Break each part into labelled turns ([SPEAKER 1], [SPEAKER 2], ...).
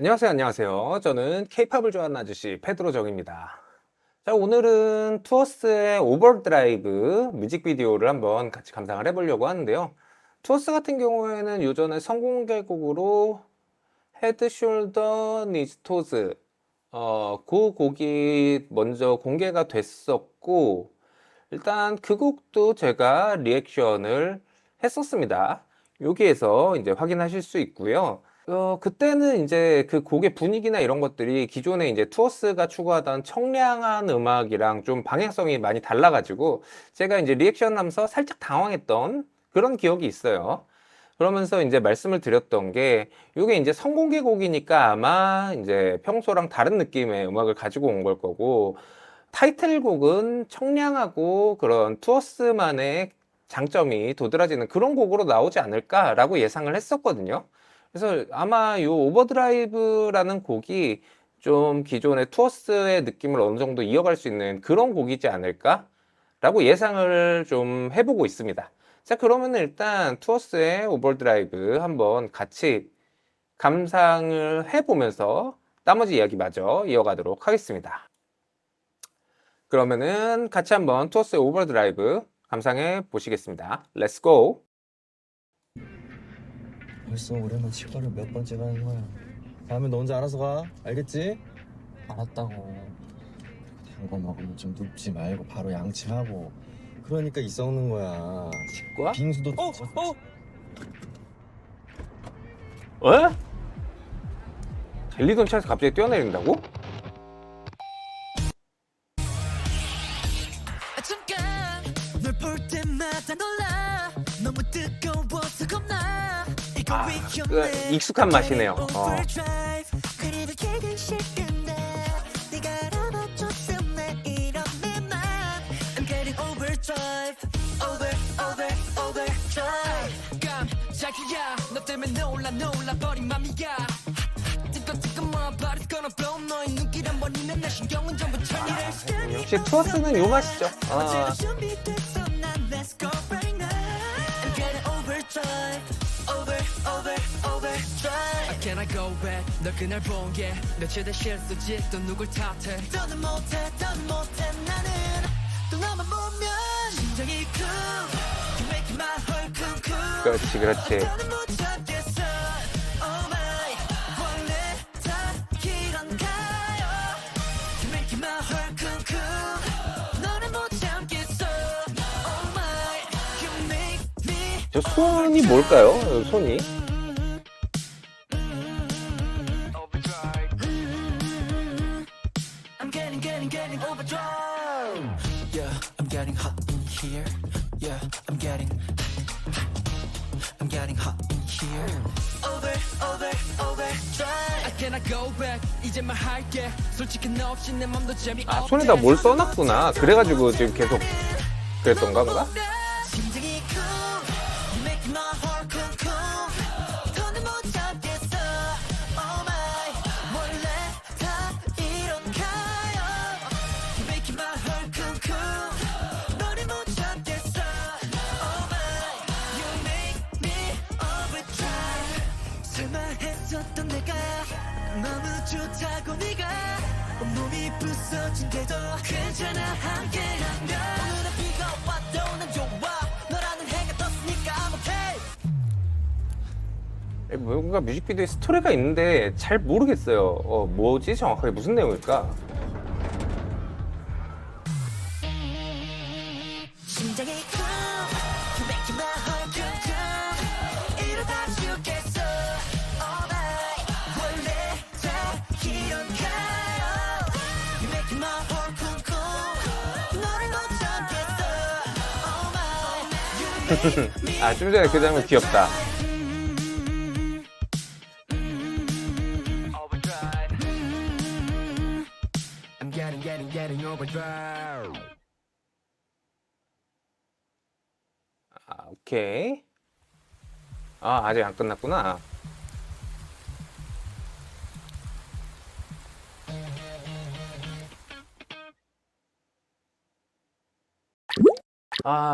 [SPEAKER 1] 안녕하세요, 안녕하세요. 저는 케이팝을 좋아하는 아저씨 페드로 정입니다. 자, 오늘은 투어스의 오버드라이브 뮤직비디오를 한번 같이 감상을 해보려고 하는데요. 투어스 같은 경우에는 요전에 선공개곡으로 헤드, 숄더, 니즈, 토즈 그 곡이 먼저 공개가 됐었고, 일단 그 곡도 제가 리액션을 했었습니다. 여기에서 이제 확인하실 수 있고요. 그때는 이제 그 곡의 분위기나 이런 것들이 기존에 이제 투어스가 추구하던 청량한 음악이랑 좀 방향성이 많이 달라가지고 제가 이제 리액션 하면서 살짝 당황했던 그런 기억이 있어요. 그러면서 이제 말씀을 드렸던 게 이게 이제 선공개 곡이니까 아마 이제 평소랑 다른 느낌의 음악을 가지고 온 걸 거고, 타이틀곡은 청량하고 그런 투어스만의 장점이 도드라지는 그런 곡으로 나오지 않을까라고 예상을 했었거든요. 그래서 아마 이 오버드라이브라는 곡이 좀 기존의 투어스의 느낌을 어느 정도 이어갈 수 있는 그런 곡이지 않을까라고 예상을 좀 해보고 있습니다. 자, 그러면 일단 투어스의 오버드라이브 한번 같이 감상을 해보면서 나머지 이야기 마저 이어가도록 하겠습니다. 그러면은 같이 한번 투어스의 오버드라이브 감상해 보시겠습니다. Let's go!
[SPEAKER 2] 벌써 올해만 치과를 몇 번째 가는 거야. 다음엔 너 혼자 알아서 가. 알겠지? 알았다고. 단 거 먹으면 좀 눕지 말고 바로 양치하고. 그러니까 이 썩는 거야.
[SPEAKER 1] 치과?
[SPEAKER 2] 빙수도
[SPEAKER 1] 에? 젤리던 차에서 갑자기 뛰어내린다고? 아, 익숙한 맛이네요.
[SPEAKER 3] 자기야 너 때문에 놀라버린 맘이야 뜨끈뜨끈한 body's gonna blow 너의 눈길 한 번이면 내 신경은 전부 천일을
[SPEAKER 1] 역시 투어스는 요 맛이죠.
[SPEAKER 3] Can I go back 널 그날 본 게 너 최대 실수지 또 누굴 탓해 더는 못해 나는 또 너만 보면 심장이 쿵 You make my heart 쿵쿵
[SPEAKER 1] 그렇지, 그렇지.
[SPEAKER 3] 더는 못 참겠어 Oh my 원래 다 이런가요 You make my heart 쿵쿵 너는 못 참겠어 Oh my You make me
[SPEAKER 1] 저 손이 뭘까요? 손이?
[SPEAKER 3] getting overdrive. Yeah, I'm getting hot in here. Yeah, I'm getting hot in here. Overdrive. I cannot go back. 이제 말할게. 솔직히 너 없이 내 맘도 재미.
[SPEAKER 1] 아, 손에다 뭘 써놨구나. 그래가지고 지금 계속 그랬던 건가?
[SPEAKER 3] 심장이 쿵. You make my heart 쿵쿵. 더는 못 참겠어. Oh my. 원래 다 이런가요? You make my heart 쿵쿵. 너를 못 참겠어. Oh my. You make me overdrive. 설마 했었던 내가 너무 좋다고 네가 온몸이 부서진데도 괜찮아 함께라면 오늘은 비가 와도 난 좋아 너라는 해가 떴으니까 I'm okay.
[SPEAKER 1] 뭔가 뮤직비디오에 스토리가 있는데 잘 모르겠어요. 뭐지? 정확하게 무슨 내용일까?
[SPEAKER 3] 심장이 쿵 You make my heart 쿵쿵 이러다 죽겠어 Oh my 원래 다 이런가요 You make my heart 쿵쿵 너를 못 참겠어 Oh my You make me
[SPEAKER 1] 아, 좀 전에 그 장면 귀엽다.
[SPEAKER 3] overdrive I'm getting overdrive
[SPEAKER 1] 아, 오케이. 아, 아직 안 끝났구나.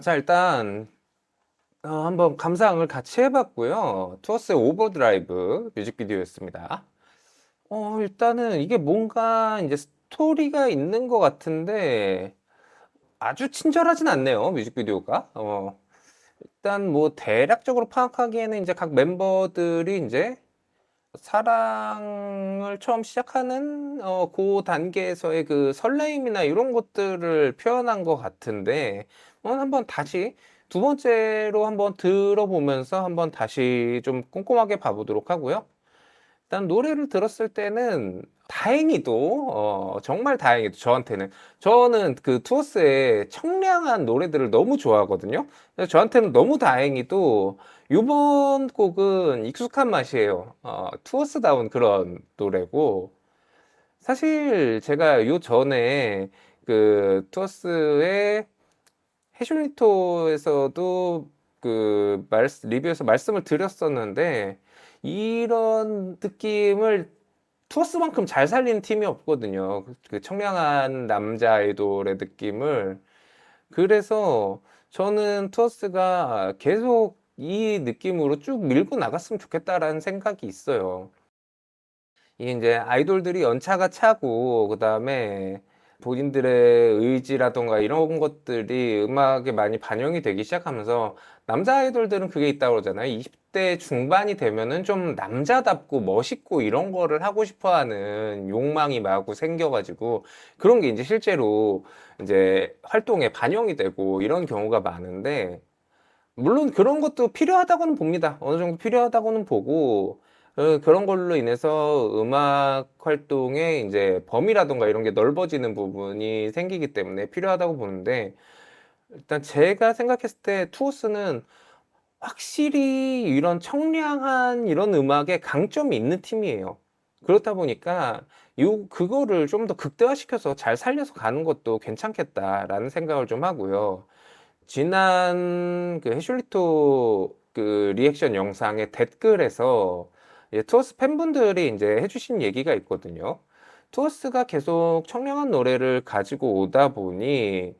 [SPEAKER 1] 자, 일단 한번 감상을 같이 해봤고요. 투어스의 오버드라이브 뮤직비디오였습니다. 일단은 이게 뭔가 이제 스토리가 있는 것 같은데 아주 친절하진 않네요, 뮤직비디오가. 일단 뭐 대략적으로 파악하기에는 이제 각 멤버들이 이제 사랑을 처음 시작하는 고 단계에서의 그 설레임이나 이런 것들을 표현한 것 같은데 한번 다시 두 번째로 한번 들어보면서 한번 다시 좀 꼼꼼하게 봐보도록 하고요. 일단 노래를 들었을 때는 다행히도 정말 다행히도 저는 그 투어스의 청량한 노래들을 너무 좋아하거든요. 그래서 저한테는 너무 다행히도 요번 곡은 익숙한 맛이에요. 투어스다운 그런 노래고 사실 제가 요 전에 그 투어스의 해슐리토에서도 리뷰에서 말씀을 드렸었는데 이런 느낌을 투어스만큼 잘 살리는 팀이 없거든요. 그 청량한 남자 아이돌의 느낌을. 그래서 저는 투어스가 계속 이 느낌으로 쭉 밀고 나갔으면 좋겠다라는 생각이 있어요. 이게 이제 아이돌들이 연차가 차고 그다음에 본인들의 의지라던가 이런 것들이 음악에 많이 반영이 되기 시작하면서 남자 아이돌들은 그게 있다고 그러잖아요. 20대 중반이 되면은 좀 남자답고 멋있고 이런 거를 하고 싶어 하는 욕망이 마구 생겨가지고 그런 게 이제 실제로 이제 활동에 반영이 되고 이런 경우가 많은데 물론 그런 것도 필요하다고는 봅니다. 어느 정도 필요하다고는 보고 그런 걸로 인해서 음악 활동의 이제 범위라든가 이런 게 넓어지는 부분이 생기기 때문에 필요하다고 보는데 일단 제가 생각했을 때 투어스는 확실히 이런 청량한 이런 음악에 강점이 있는 팀이에요. 그렇다 보니까 그거를 좀 더 극대화시켜서 잘 살려서 가는 것도 괜찮겠다라는 생각을 좀 하고요. 지난 그 해슐리토 그 리액션 영상의 댓글에서 투어스 팬분들이 이제 해주신 얘기가 있거든요. 투어스가 계속 청량한 노래를 가지고 오다 보니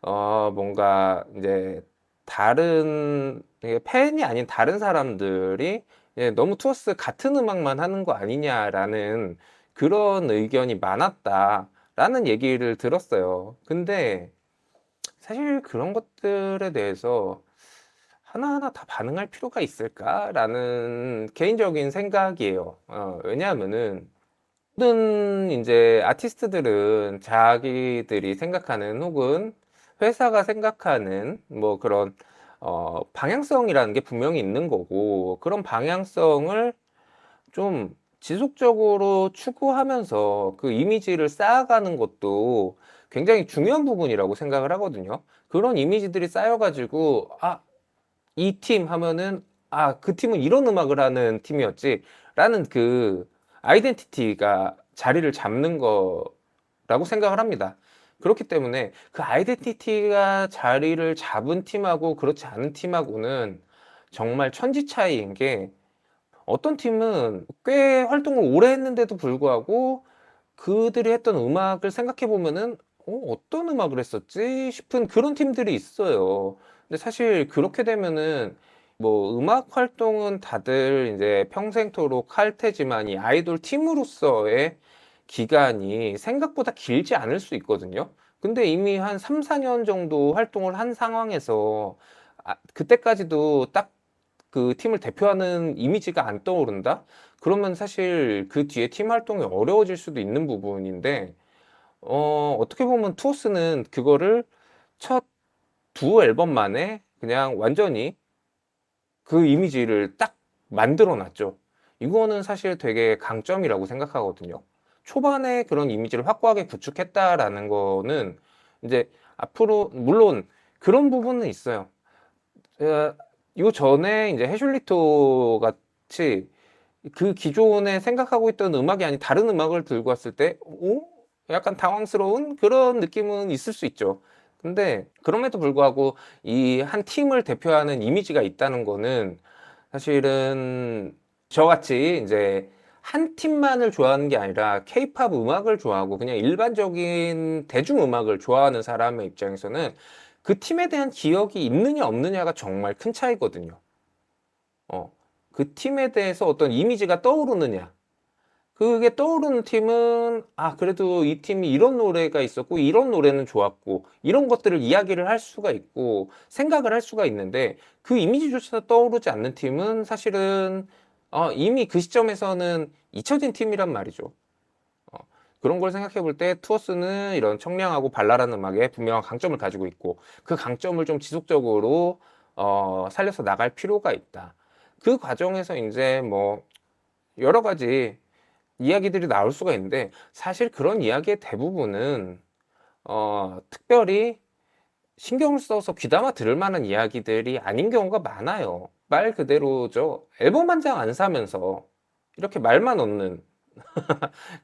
[SPEAKER 1] 뭔가 이제 다른 팬이 아닌 다른 사람들이 너무 투어스 같은 음악만 하는 거 아니냐라는 그런 의견이 많았다라는 얘기를 들었어요. 근데 사실 그런 것들에 대해서 하나하나 다 반응할 필요가 있을까라는 개인적인 생각이에요. 왜냐하면은 모든 이제 아티스트들은 자기들이 생각하는 혹은 회사가 생각하는 뭐 그런 방향성이라는 게 분명히 있는 거고 그런 방향성을 좀 지속적으로 추구하면서 그 이미지를 쌓아가는 것도 굉장히 중요한 부분이라고 생각을 하거든요. 그런 이미지들이 쌓여가지고, 이 팀 하면은, 그 팀은 이런 음악을 하는 팀이었지. 라는 그 아이덴티티가 자리를 잡는 거라고 생각을 합니다. 그렇기 때문에 그 아이덴티티가 자리를 잡은 팀하고 그렇지 않은 팀하고는 정말 천지 차이인 게 어떤 팀은 꽤 활동을 오래 했는데도 불구하고 그들이 했던 음악을 생각해 보면은 어떤 음악을 했었지 싶은 그런 팀들이 있어요. 근데 사실 그렇게 되면은 뭐 음악 활동은 다들 이제 평생토록 할 테지만 이 아이돌 팀으로서의 기간이 생각보다 길지 않을 수 있거든요. 근데 이미 한 3, 4년 정도 활동을 한 상황에서 그때까지도 딱 그 팀을 대표하는 이미지가 안 떠오른다? 그러면 사실 그 뒤에 팀 활동이 어려워질 수도 있는 부분인데, 어떻게 보면 투어스는 그거를 첫 두 앨범 만에 그냥 완전히 그 이미지를 딱 만들어 놨죠. 이거는 사실 되게 강점이라고 생각하거든요. 초반에 그런 이미지를 확고하게 구축했다라는 거는 이제 앞으로, 물론 그런 부분은 있어요. 요 전에 이제 해슐리토 같이 그 기존에 생각하고 있던 음악이 아닌 다른 음악을 들고 왔을 때, 약간 당황스러운 그런 느낌은 있을 수 있죠. 근데 그럼에도 불구하고 이 한 팀을 대표하는 이미지가 있다는 거는 사실은 저같이 이제 한 팀만을 좋아하는 게 아니라 케이팝 음악을 좋아하고 그냥 일반적인 대중음악을 좋아하는 사람의 입장에서는 그 팀에 대한 기억이 있느냐 없느냐가 정말 큰 차이거든요. 그 팀에 대해서 어떤 이미지가 떠오르느냐. 그게 떠오르는 팀은, 아, 그래도 이 팀이 이런 노래가 있었고, 이런 노래는 좋았고, 이런 것들을 이야기를 할 수가 있고, 생각을 할 수가 있는데, 그 이미지조차 떠오르지 않는 팀은 사실은, 이미 그 시점에서는 잊혀진 팀이란 말이죠. 어, 그런 걸 생각해 볼 때 투어스는 이런 청량하고 발랄한 음악에 분명한 강점을 가지고 있고 그 강점을 좀 지속적으로 살려서 나갈 필요가 있다. 그 과정에서 이제 뭐 여러 가지 이야기들이 나올 수가 있는데 사실 그런 이야기의 대부분은 특별히 신경을 써서 귀담아 들을 만한 이야기들이 아닌 경우가 많아요. 말 그대로죠. 앨범 한 장 안 사면서 이렇게 말만 얻는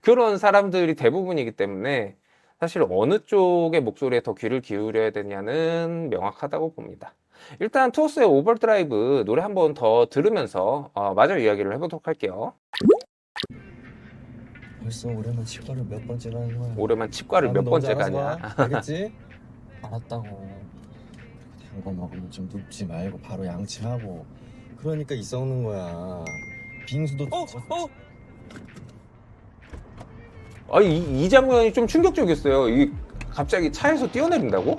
[SPEAKER 1] 그런 사람들이 대부분이기 때문에 사실 어느 쪽의 목소리에 더 귀를 기울여야 되냐는 명확하다고 봅니다. 일단 투어스의 오버드라이브 노래 한 번 더 들으면서 마저 이야기를 해보도록 할게요.
[SPEAKER 2] 벌써 올해만 치과를 몇 번째 가는 거야.
[SPEAKER 1] 올해만 치과를
[SPEAKER 2] 다음에
[SPEAKER 1] 몇
[SPEAKER 2] 너
[SPEAKER 1] 번째
[SPEAKER 2] 혼자 알아서
[SPEAKER 1] 가냐.
[SPEAKER 2] 가. 알겠지? 알았다고. 단 거 먹으면 좀 눕지 말고 바로 양치하고. 그러니까 이 썩는 거야. 빙수도
[SPEAKER 1] 이 장면이 좀 충격적이었어요. 이 갑자기 차에서 뛰어내린다고?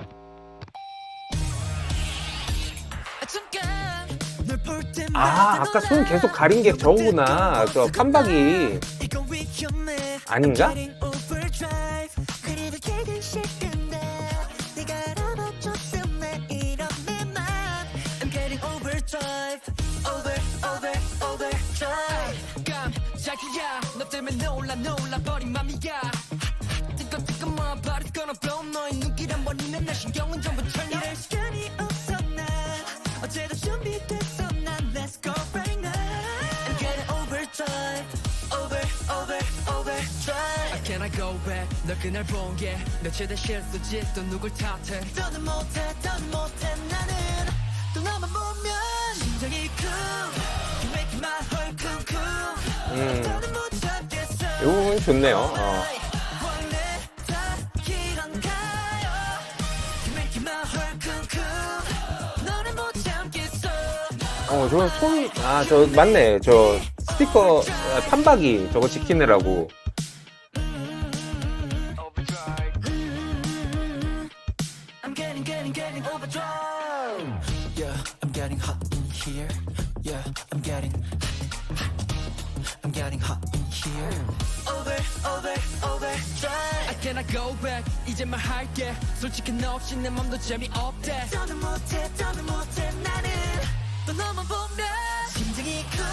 [SPEAKER 3] 잠깐 널볼 때마다
[SPEAKER 1] 아, 아까 손 계속 가린 게 저거구나. 저 판박이
[SPEAKER 3] 이거 위험해.
[SPEAKER 1] 아닌가?
[SPEAKER 3] Getting overdrive. 그래도 걔들 싫은데 네가 알아봐줬으면 이런 내 맘. I'm getting overdrive. Overdrive. 깜짝이야 너 때문에 놀라버린 맘이야. 뜨끔뜨끔한 body's gonna blow. 너의 눈길 한 번이면 내 신경은 전부 turn on. 이럴 시간이 없어 난 어제도 준비됐어 난 Let's go right now. I'm getting overdrive. Overdrive. Can I go back? 널 그날 본 게 내 최대 실수지 또 누굴 탓해. 더는 못해 나는 또 너만 보면 심장이 쿵. You make my heart 쿵쿵. 더는 못 참겠어.
[SPEAKER 1] 이 부분 좋네요.
[SPEAKER 3] 원래 다 이런가요? You make my heart 쿵쿵. 너는 못 참겠어.
[SPEAKER 1] 저 손, 저 맞네. 저 스피커 판박이 저거 지키느라고.
[SPEAKER 3] I'm getting overdrive. Yeah, I'm getting hot in here. Yeah, I'm getting hot in here. Overdrive. I cannot go back. 이제 말할게. 솔직히 너 없이 내 맘도 재미없대. 더는 못해 나는 또 너만 보면 심장이 쿵.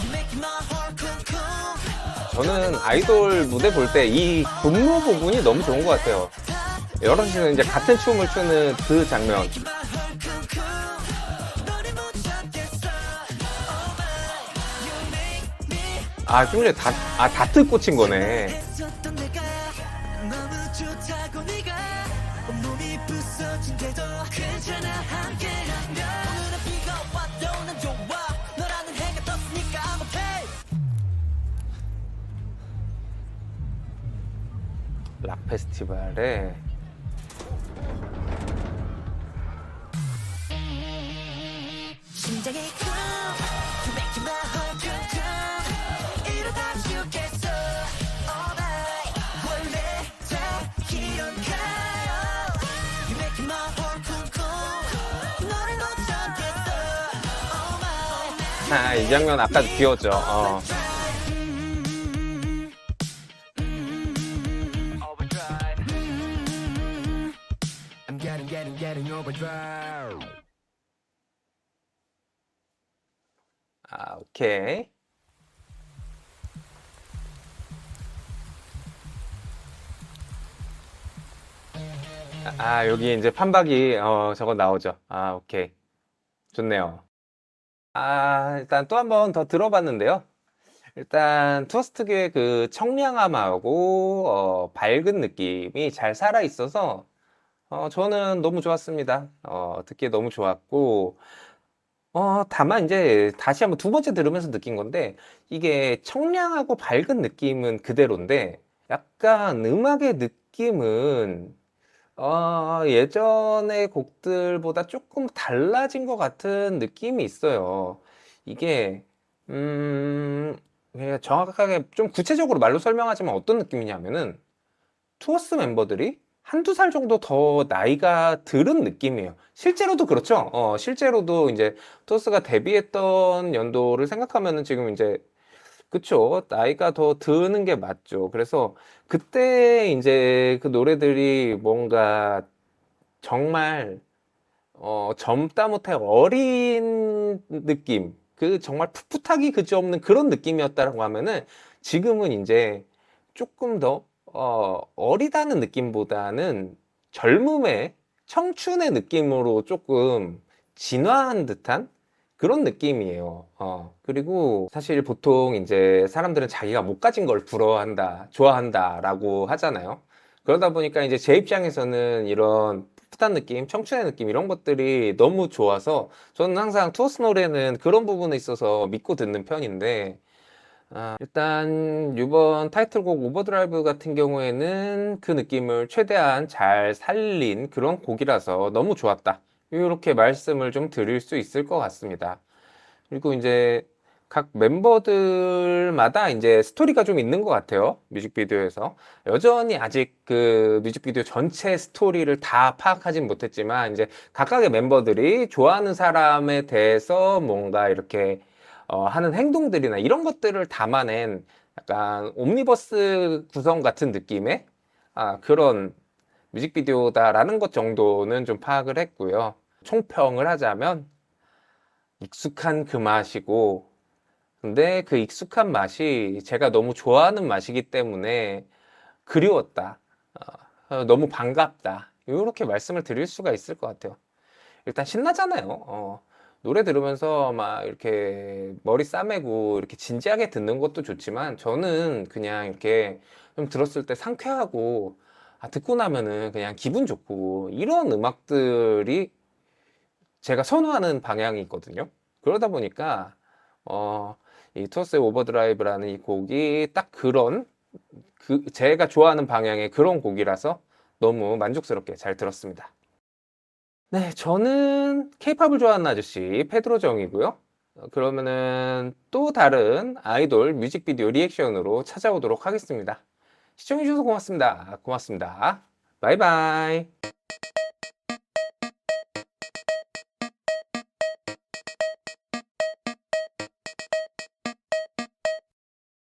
[SPEAKER 3] You make my heart 쿵쿵.
[SPEAKER 1] 저는 아이돌 무대 볼 때 이 분무 부분이 너무 좋은 것 같아요. 여럿이서 이제 같은 춤을 추는 그 장면. 좀 전에 다트 꽂힌 거네. 락 페스티벌에
[SPEAKER 3] 심장이 쿵 You make my heart 쿵쿵 이러다 죽겠어 Alright 원래 다 이런가요 You make my heart 쿵쿵 너를 못 참겠어 Oh my
[SPEAKER 1] 이 장면 아까도 귀여웠죠.
[SPEAKER 3] I'm getting overdrive.
[SPEAKER 1] 오케이. 여기 이제 판박이 저거 나오죠. 오케이. 좋네요. 일단 또 한 번 더 들어봤는데요. 일단 투어스 특유의 그 청량함하고 밝은 느낌이 잘 살아 있어서 저는 너무 좋았습니다. 듣기에 너무 좋았고 다만 이제 다시 한번 두 번째 들으면서 느낀 건데 이게 청량하고 밝은 느낌은 그대로인데 약간 음악의 느낌은 예전의 곡들보다 조금 달라진 것 같은 느낌이 있어요. 이게 정확하게 좀 구체적으로 말로 설명하자면 어떤 느낌이냐면은 투어스 멤버들이 한두 살 정도 더 나이가 들은 느낌이에요. 실제로도 그렇죠. 실제로도 이제 투어스가 데뷔했던 연도를 생각하면은 지금 이제 그쵸. 나이가 더 드는 게 맞죠. 그래서 그때 이제 그 노래들이 뭔가 정말 젊다 못해 어린 느낌, 그 정말 풋풋하기 그지없는 그런 느낌이었다라고 하면은 지금은 이제 조금 더 어리다는 느낌보다는 젊음의 청춘의 느낌으로 조금 진화한 듯한 그런 느낌이에요. 그리고 사실 보통 이제 사람들은 자기가 못 가진 걸 부러워한다, 좋아한다라고 하잖아요. 그러다 보니까 이제 제 입장에서는 이런 풋풋한 느낌, 청춘의 느낌 이런 것들이 너무 좋아서 저는 항상 투어스 노래는 그런 부분에 있어서 믿고 듣는 편인데 일단 이번 타이틀곡 오버드라이브 같은 경우에는 그 느낌을 최대한 잘 살린 그런 곡이라서 너무 좋았다. 이렇게 말씀을 좀 드릴 수 있을 것 같습니다. 그리고 이제 각 멤버들마다 이제 스토리가 좀 있는 것 같아요. 뮤직비디오에서. 여전히 아직 그 뮤직비디오 전체 스토리를 다 파악하진 못했지만, 이제 각각의 멤버들이 좋아하는 사람에 대해서 뭔가 이렇게 하는 행동들이나 이런 것들을 담아낸 약간 옴니버스 구성 같은 느낌의 그런 뮤직비디오다라는 것 정도는 좀 파악을 했고요. 총평을 하자면, 익숙한 그 맛이고, 근데 그 익숙한 맛이 제가 너무 좋아하는 맛이기 때문에 그리웠다. 너무 반갑다. 이렇게 말씀을 드릴 수가 있을 것 같아요. 일단 신나잖아요. 노래 들으면서 막 이렇게 머리 싸매고 이렇게 진지하게 듣는 것도 좋지만 저는 그냥 이렇게 좀 들었을 때 상쾌하고 듣고 나면은 그냥 기분 좋고 이런 음악들이 제가 선호하는 방향이 있거든요. 그러다 보니까 이 투어스의 오버드라이브라는 이 곡이 딱 그런 제가 좋아하는 방향의 그런 곡이라서 너무 만족스럽게 잘 들었습니다. 네, 저는 케이팝을 좋아하는 아저씨 페드로 정이고요. 그러면은 또 다른 아이돌 뮤직비디오 리액션으로 찾아오도록 하겠습니다. 시청해주셔서 고맙습니다. 고맙습니다. 바이바이.